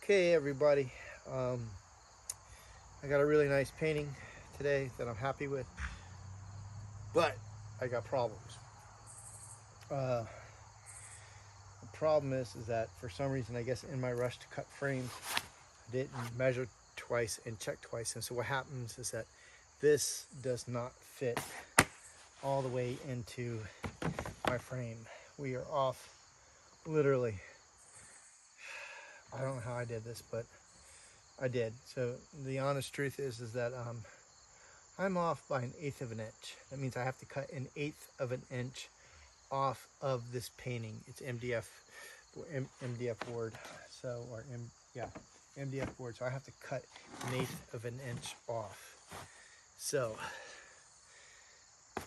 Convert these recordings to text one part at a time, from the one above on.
Okay, everybody. I got a really nice painting today that I'm happy with, but I got problems. Uh, the problem is that for some reason, I guess in my rush to cut frames, I didn't measure twice and check twice. And so what happens is that this does not fit all the way into my frame. We are off literally. I don't know how I did this, but I did. So the honest truth is that I'm off by 1/8 of an inch. That means I have to cut 1/8 of an inch off of this painting. It's MDF board. So, MDF board. So I have to cut 1/8 of an inch off. So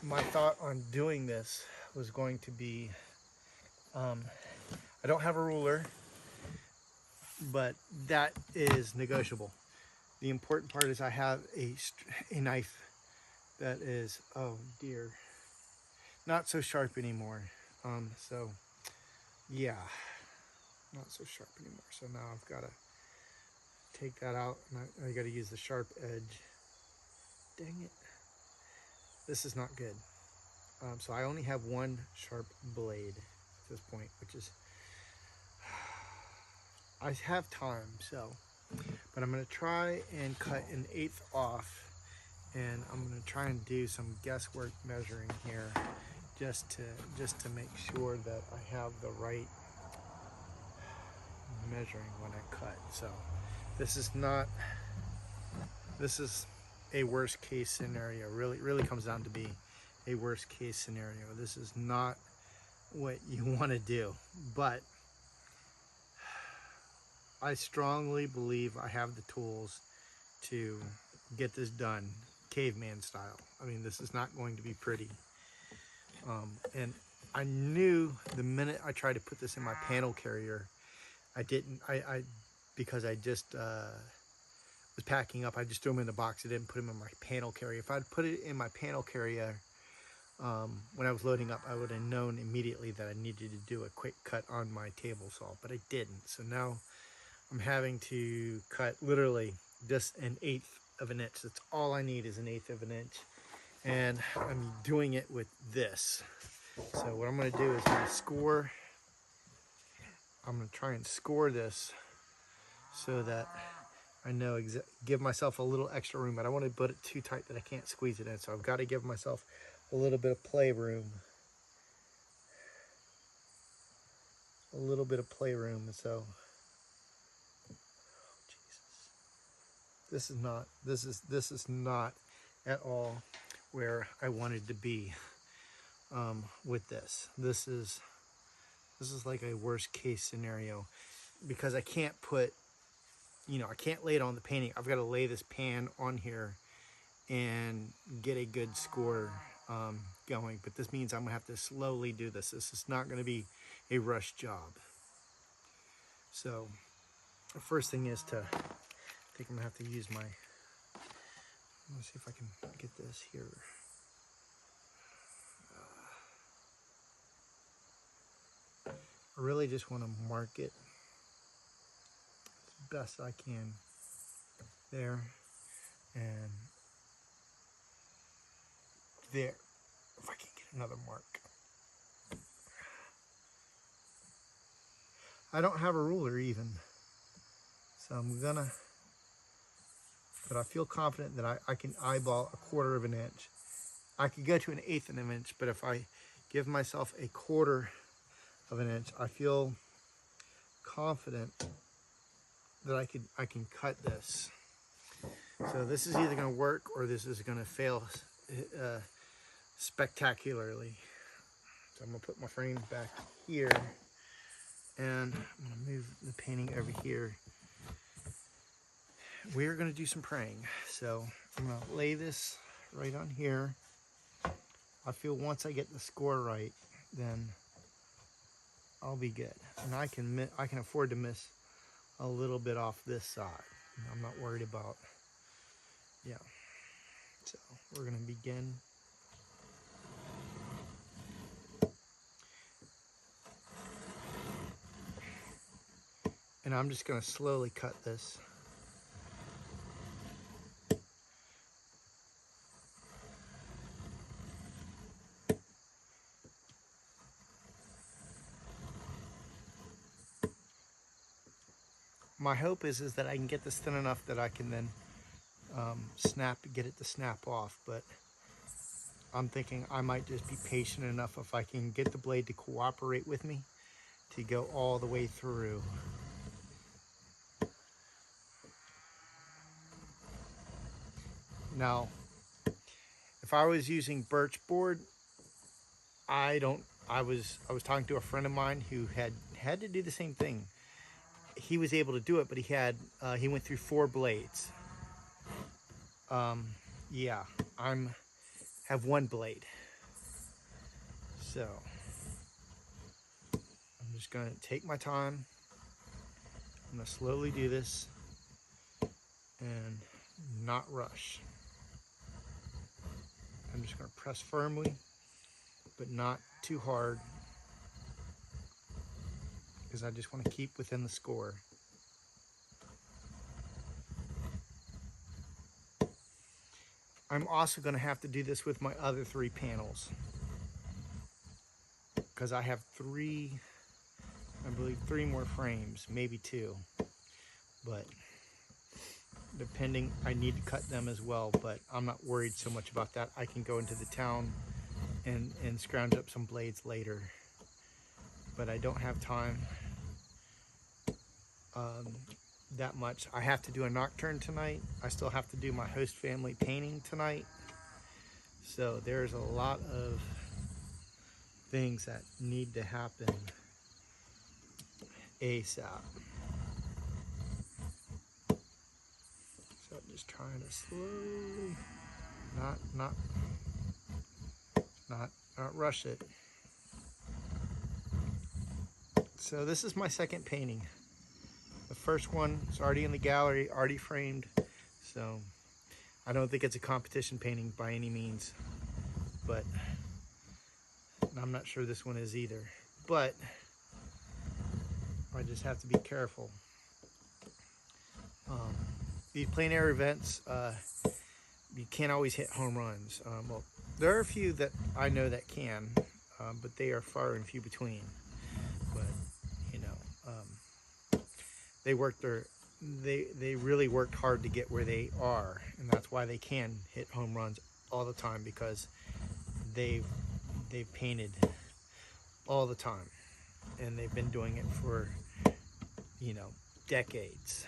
my thought on doing this was going to be, I don't have a ruler, but that is negotiable. The important part is I have a knife that is, oh dear, not so sharp anymore. So yeah, not so sharp anymore. So now I've got to take that out, and I got to use the sharp edge. Dang it. This is not good. So I only have one sharp blade at this point, which is, I have time, so, but I'm going to try and cut 1/8 off, and I'm going to try and do some guesswork measuring here just to make sure that I have the right measuring when I cut. So this is a worst case scenario. Really comes down to be a worst case scenario. This is not what you want to do, but I strongly believe I have the tools to get this done caveman style. I mean, this is not going to be pretty. And I knew the minute I tried to put this in my panel carrier, I didn't, because I just was packing up, I just threw them in the box. I didn't put them in my panel carrier. If I'd put it in my panel carrier, when I was loading up, I would have known immediately that I needed to do a quick cut on my table saw, but I didn't. So now I'm having to cut literally just 1/8 of an inch. That's all I need is 1/8 of an inch. And I'm doing it with this. So what I'm going to do is I'm going to try and score this so that I know give myself a little extra room, but I want to put it too tight that I can't squeeze it in. So I've got to give myself a little bit of playroom. A little bit of playroom. So this is not at all where I wanted to be with this. This is like a worst case scenario, because I can't put, I can't lay it on the painting. I've got to lay this pan on here and get a good score going. But this means I'm gonna have to slowly do this. This is not gonna be a rush job. So the first thing is I think I'm gonna have to use let's see if I can get this here. I really just want to mark it as best I can there and there, if I can get another mark. I don't have a ruler even, so but I feel confident that I can eyeball 1/4 of an inch. I could go to 1/8 of an inch, but if I give myself 1/4 of an inch, I feel confident that I can cut this. So this is either going to work or this is going to fail spectacularly. So I'm going to put my frame back here, and I'm going to move the painting over here. We're going to do some praying. So I'm going to lay this right on here. I feel once I get the score right, then I'll be good. And I can afford to miss a little bit off this side. I'm not worried about, yeah. So we're going to begin. And I'm just going to slowly cut this. My hope is that I can get this thin enough that I can then get it to snap off, but I'm thinking I might just be patient enough if I can get the blade to cooperate with me to go all the way through. Now, if I was using birch board, I was talking to a friend of mine who had to do the same thing. He was able to do it, but he went through 4 blades. Yeah, have 1 blade. So I'm just gonna take my time. I'm gonna slowly do this and not rush. I'm just gonna press firmly, but not too hard, because I just want to keep within the score. I'm also going to have to do this with my other 3 panels, because I have 3, I believe 3 more frames, maybe 2, but depending, I need to cut them as well, but I'm not worried so much about that. I can go into the town and scrounge up some blades later, but I don't have time that much. I have to do a nocturne tonight. I still have to do my host family painting tonight. So there's a lot of things that need to happen ASAP. So I'm just trying to slowly, not rush it. So this is my second painting. The first one is already in the gallery, already framed. So I don't think it's a competition painting by any means, but I'm not sure this one is either. But I just have to be careful. These plein air events, you can't always hit home runs. Well, there are a few that I know that can, but they are far and few between. But you know, they really worked hard to get where they are, and that's why they can hit home runs all the time, because they've painted all the time, and they've been doing it for, you know, decades.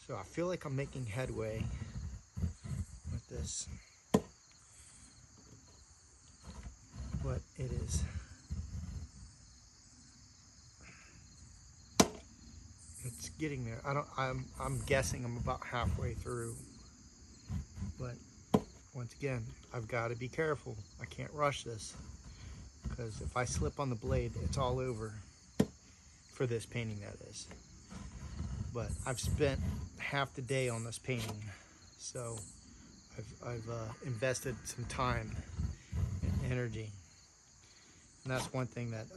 So I feel like I'm making headway with this, but it's getting there. I'm guessing I'm about halfway through, but once again, I've got to be careful. I can't rush this, because if I slip on the blade, it's all over for this painting, that is. But I've spent half the day on this painting, so I've invested some time and energy, and that's one thing that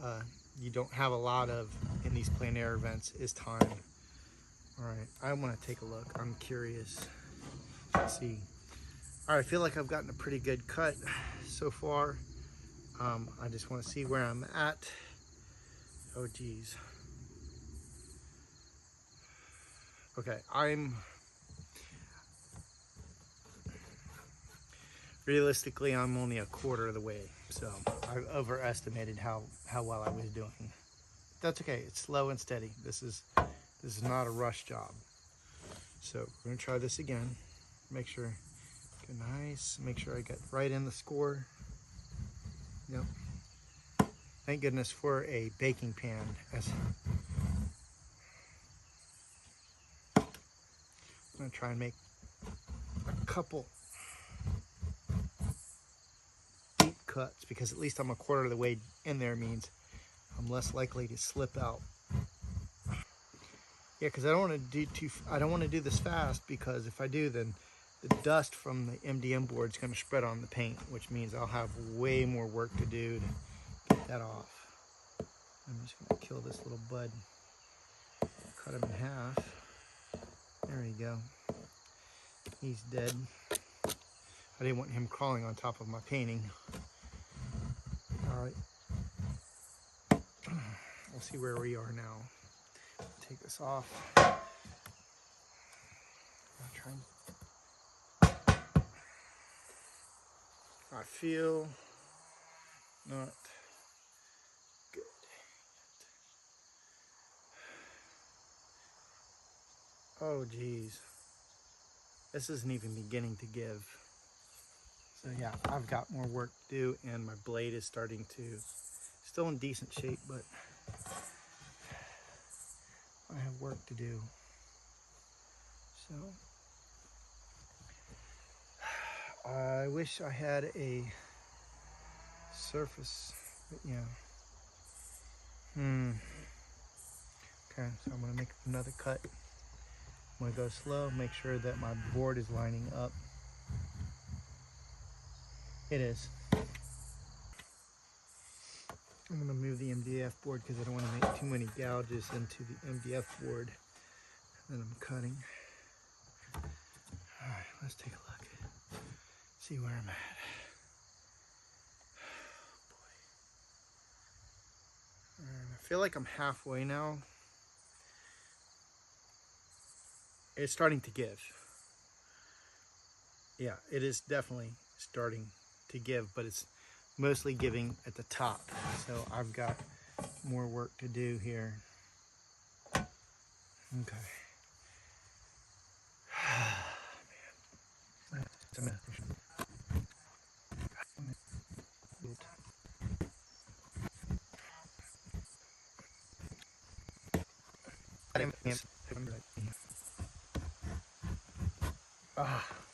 you don't have a lot of in these plein air events, is time. All right, I want to take a look. I'm curious to see. All right, I feel like I've gotten a pretty good cut so far. I just want to see where I'm at. Oh geez. Okay, realistically, I'm only a quarter of the way, so I overestimated how well I was doing. That's okay. It's slow and steady. This is not a rush job. So we're gonna try this again. Make sure get nice. Make sure I get right in the score. Yep. Thank goodness for a baking pan. I'm gonna try and make a couple deep cuts, because at least I'm a quarter of the way in there, means I'm less likely to slip out. Yeah, because I don't want to do this fast, because if I do, then the dust from the MDM board is going to spread on the paint, which means I'll have way more work to do take that off. I'm just gonna kill this little bud. Cut him in half. There you go. He's dead. I didn't want him crawling on top of my painting. All right. We'll see where we are now. Take this off. I feel not good. Oh geez, this isn't even beginning to give. So yeah, I've got more work to do, and my blade is starting to, still in decent shape, but I have work to do. So I wish I had a surface, but yeah. Okay, so I'm gonna make another cut. I'm gonna go slow, make sure that my board is lining up. It is. I'm gonna move the MDF board because I don't want to make too many gouges into the MDF board that I'm cutting. All right, let's take a look. See where I'm at. Oh, boy. And I feel like I'm halfway now. It's starting to give. Yeah, it is definitely starting to give, but it's mostly giving at the top. So I've got more work to do here. Okay. Man.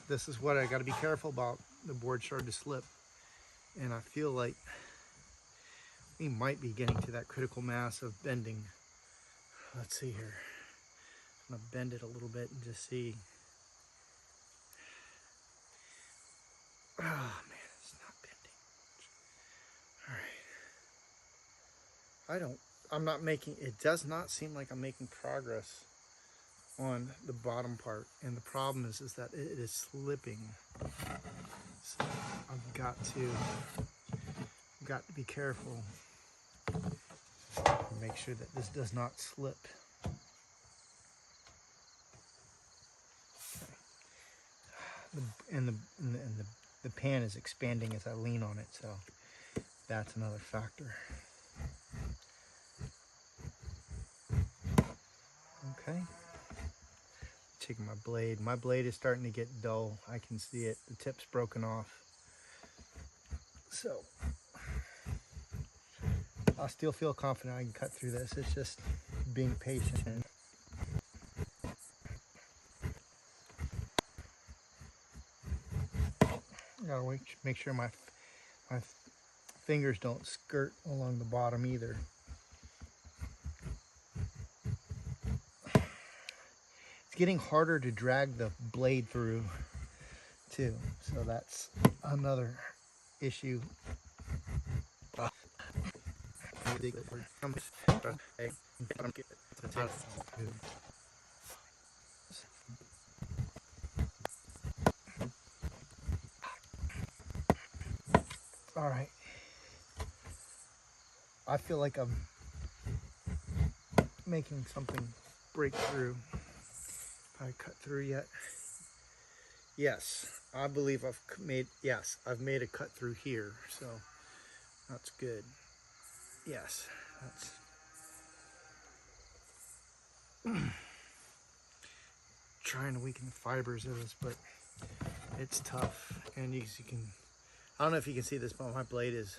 This is what I got to be careful about. The board started to slip, and I feel like we might be getting to that critical mass of bending. Let's see here. I'm gonna bend it a little bit and just see. Oh man, it's not bending. All right. I'm not making, it does not seem like I'm making progress on the bottom part, and the problem is that it is slipping. So I've got to be careful and make sure that this does not slip. And the pan is expanding as I lean on it, so that's another factor. Okay. Taking my blade. My blade is starting to get dull. I can see it. The tip's broken off. So I still feel confident I can cut through this. It's just being patient. Gotta make sure my fingers don't skirt along the bottom either. It's getting harder to drag the blade through too, so that's another issue. All right. I feel like I'm making something break through. I cut through yet? Yes, I believe I've made a cut through here, so that's good. Yes, that's trying to weaken the fibers of this, but it's tough. And as you can, I don't know if you can see this, but my blade is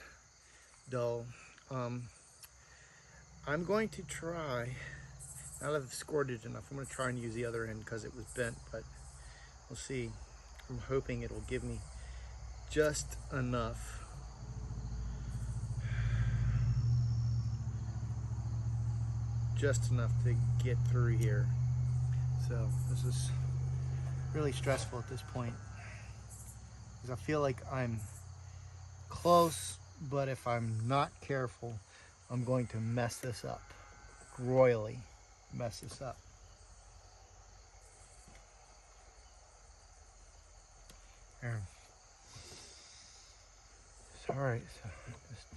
dull. I'm going to try, now that I've scored it enough, I'm going to try and use the other end because it was bent, but we'll see. I'm hoping it'll give me just enough. Just enough to get through here. So this is really stressful at this point because I feel like I'm close, but if I'm not careful, I'm going to mess this up, royally mess this up. There. All right, so just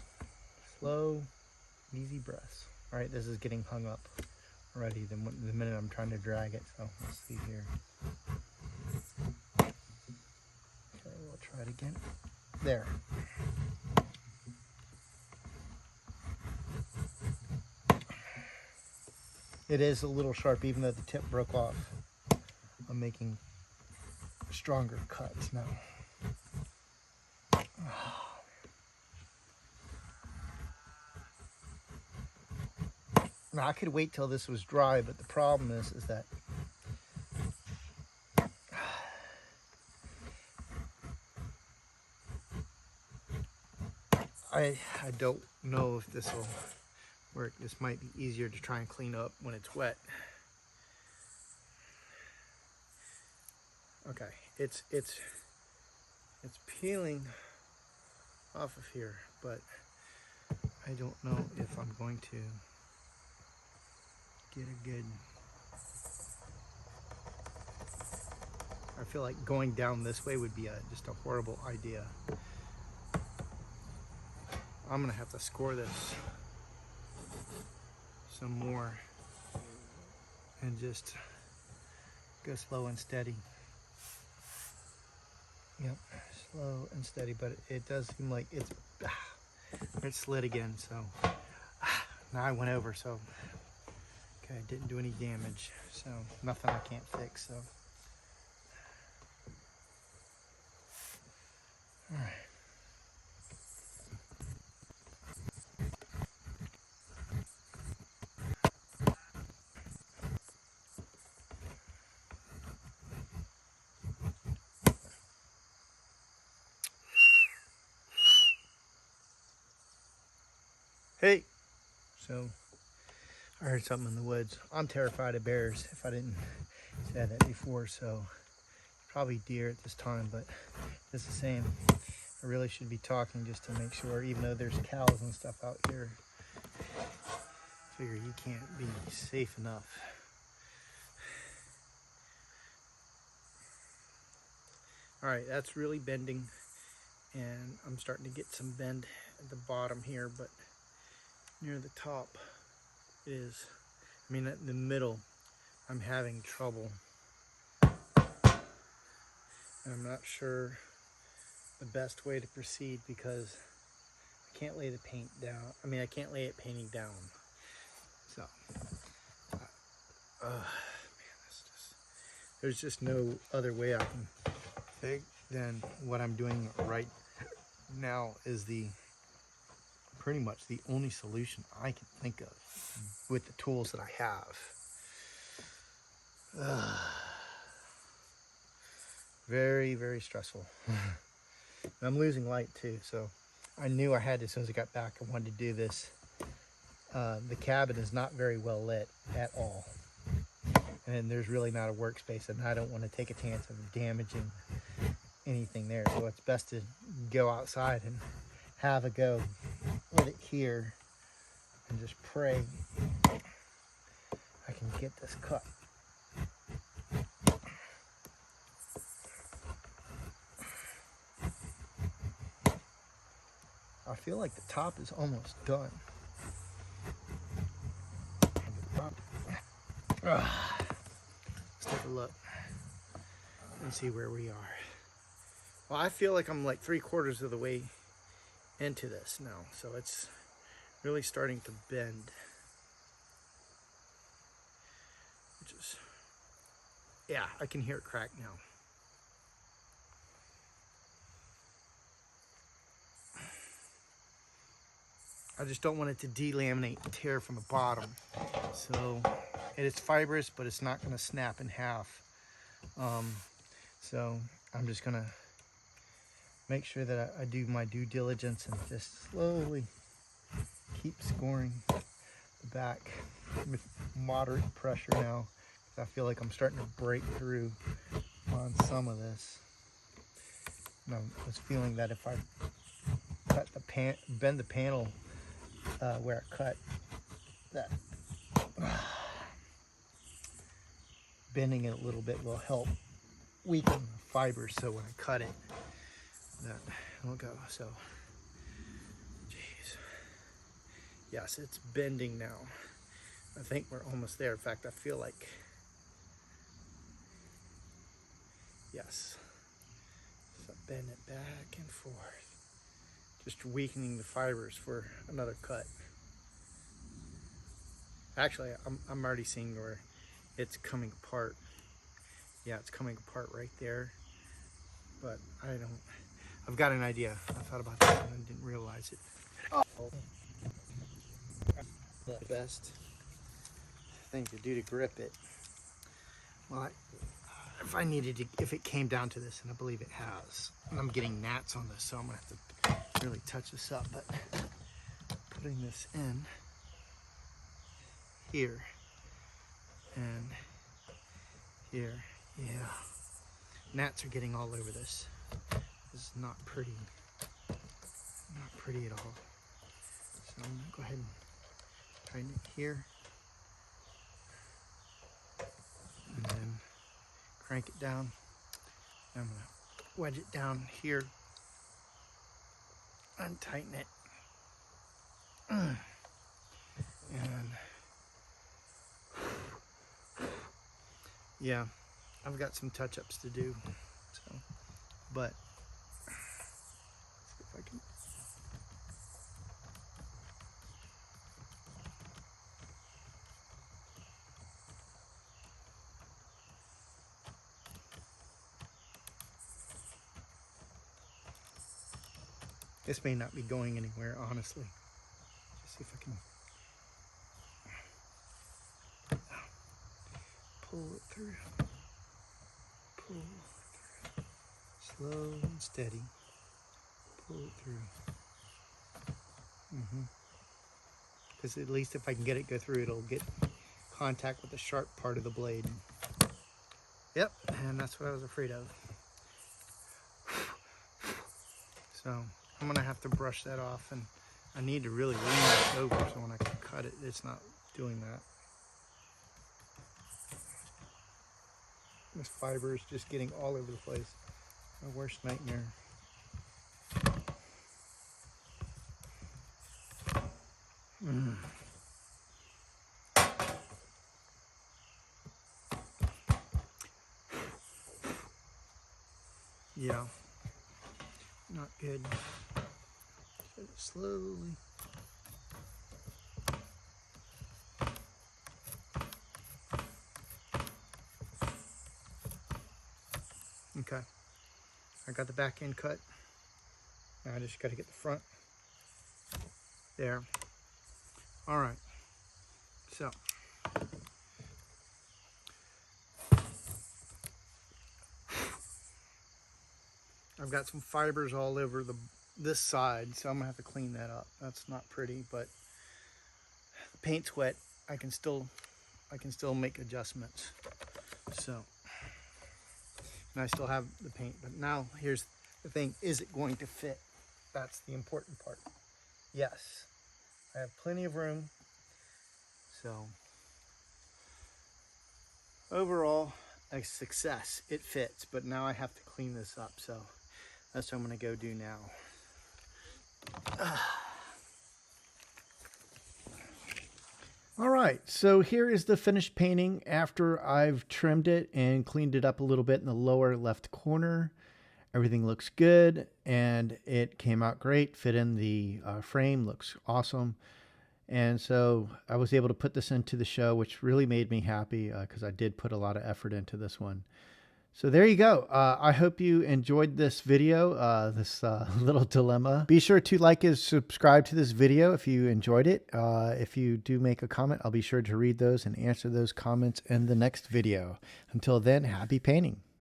slow, easy breaths. All right, this is getting hung up already the minute I'm trying to drag it, so let's see here. Okay, we'll try it again. There. It is a little sharp, even though the tip broke off. I'm making stronger cuts now. Now I could wait till this was dry, but the problem is that I don't know if this will work. This might be easier to try and clean up when it's wet. Okay, it's peeling off of here, but I don't know if I'm going to get a good. I feel like going down this way would be just a horrible idea. I'm gonna have to score this some more and just go slow and steady. Yep, slow and steady, but it does seem like it slid again, so now I went over, so okay, I didn't do any damage, so nothing I can't fix, so all right. Hey, so I heard something in the woods. I'm terrified of bears, if I didn't say that before, so probably deer at this time, but it's the same. I really should be talking just to make sure, even though there's cows and stuff out here. I figure you can't be safe enough. All right, that's really bending, and I'm starting to get some bend at the bottom here, but near the top is, I mean, in the middle, I'm having trouble. And I'm not sure the best way to proceed because I can't lay the paint down. I mean, I can't lay it painting down. So, man, there's just no other way I can think than what I'm doing right now is pretty much the only solution I can think of with the tools that I have. Very, very stressful. I'm losing light too, so I knew I had to, as soon as I got back, I wanted to do this. The cabin is not very well lit at all, and there's really not a workspace, and I don't want to take a chance of damaging anything there, so it's best to go outside and have a go with it here and just pray I can get this cut. I feel like the top is almost done. Let's take a look and see where we are. Well, I feel like I'm like 3/4 of the way into this now, so it's really starting to bend, which is, yeah, I can hear it crack now. I just don't want it to delaminate and tear from the bottom. So it's fibrous, but it's not going to snap in half. So I'm just going to make sure that I do my due diligence and just slowly keep scoring the back with moderate pressure now, because I feel like I'm starting to break through on some of this. And I was feeling that if I cut the bend the panel where it cut. That bending it a little bit will help weaken the fibers, so when I cut it, that will go. So, jeez, yes, it's bending now. I think we're almost there. In fact, I feel like, yes. So bend it back and forth, just weakening the fibers for another cut. Actually, I'm already seeing where it's coming apart. Yeah, it's coming apart right there. But I've got an idea. I thought about that and I didn't realize it. Oh. The best thing to do to grip it. Well, if it came down to this, and I believe it has, and I'm getting gnats on this, so I'm gonna have to really touch this up, but putting this in here and here, yeah, gnats are getting all over this. This is not pretty at all. So I'm gonna go ahead and tighten it here, and then crank it down. I'm gonna wedge it down here and tighten it. And yeah, I've got some touch-ups to do. So, but let's see if I can. This may not be going anywhere, honestly. Just see if I can pull it through. Pull it through. Slow and steady. Pull it through. Because at least if I can get it go through, it'll get contact with the sharp part of the blade. Yep, and that's what I was afraid of. So I'm gonna have to brush that off, and I need to really lean this over so when I cut it, it's not doing that. This fiber is just getting all over the place. My worst nightmare. Yeah, not good. Slowly. Okay, I got the back end cut. Now I just got to get the front there. All right, so I've got some fibers all over this side, so I'm gonna have to clean that up. That's not pretty, but the paint's wet. I can still make adjustments. So, and I still have the paint, but now here's the thing: is it going to fit? That's the important part. Yes, I have plenty of room. So overall, a success. It fits, but now I have to clean this up. So that's what I'm gonna go do now. All right, so here is the finished painting after I've trimmed it and cleaned it up a little bit in the lower left corner. Everything looks good and it came out great, fit in the frame, looks awesome. And so I was able to put this into the show, which really made me happy because I did put a lot of effort into this one. So there you go. I hope you enjoyed this video, this little dilemma. Be sure to like and subscribe to this video if you enjoyed it. If you do make a comment, I'll be sure to read those and answer those comments in the next video. Until then, happy painting.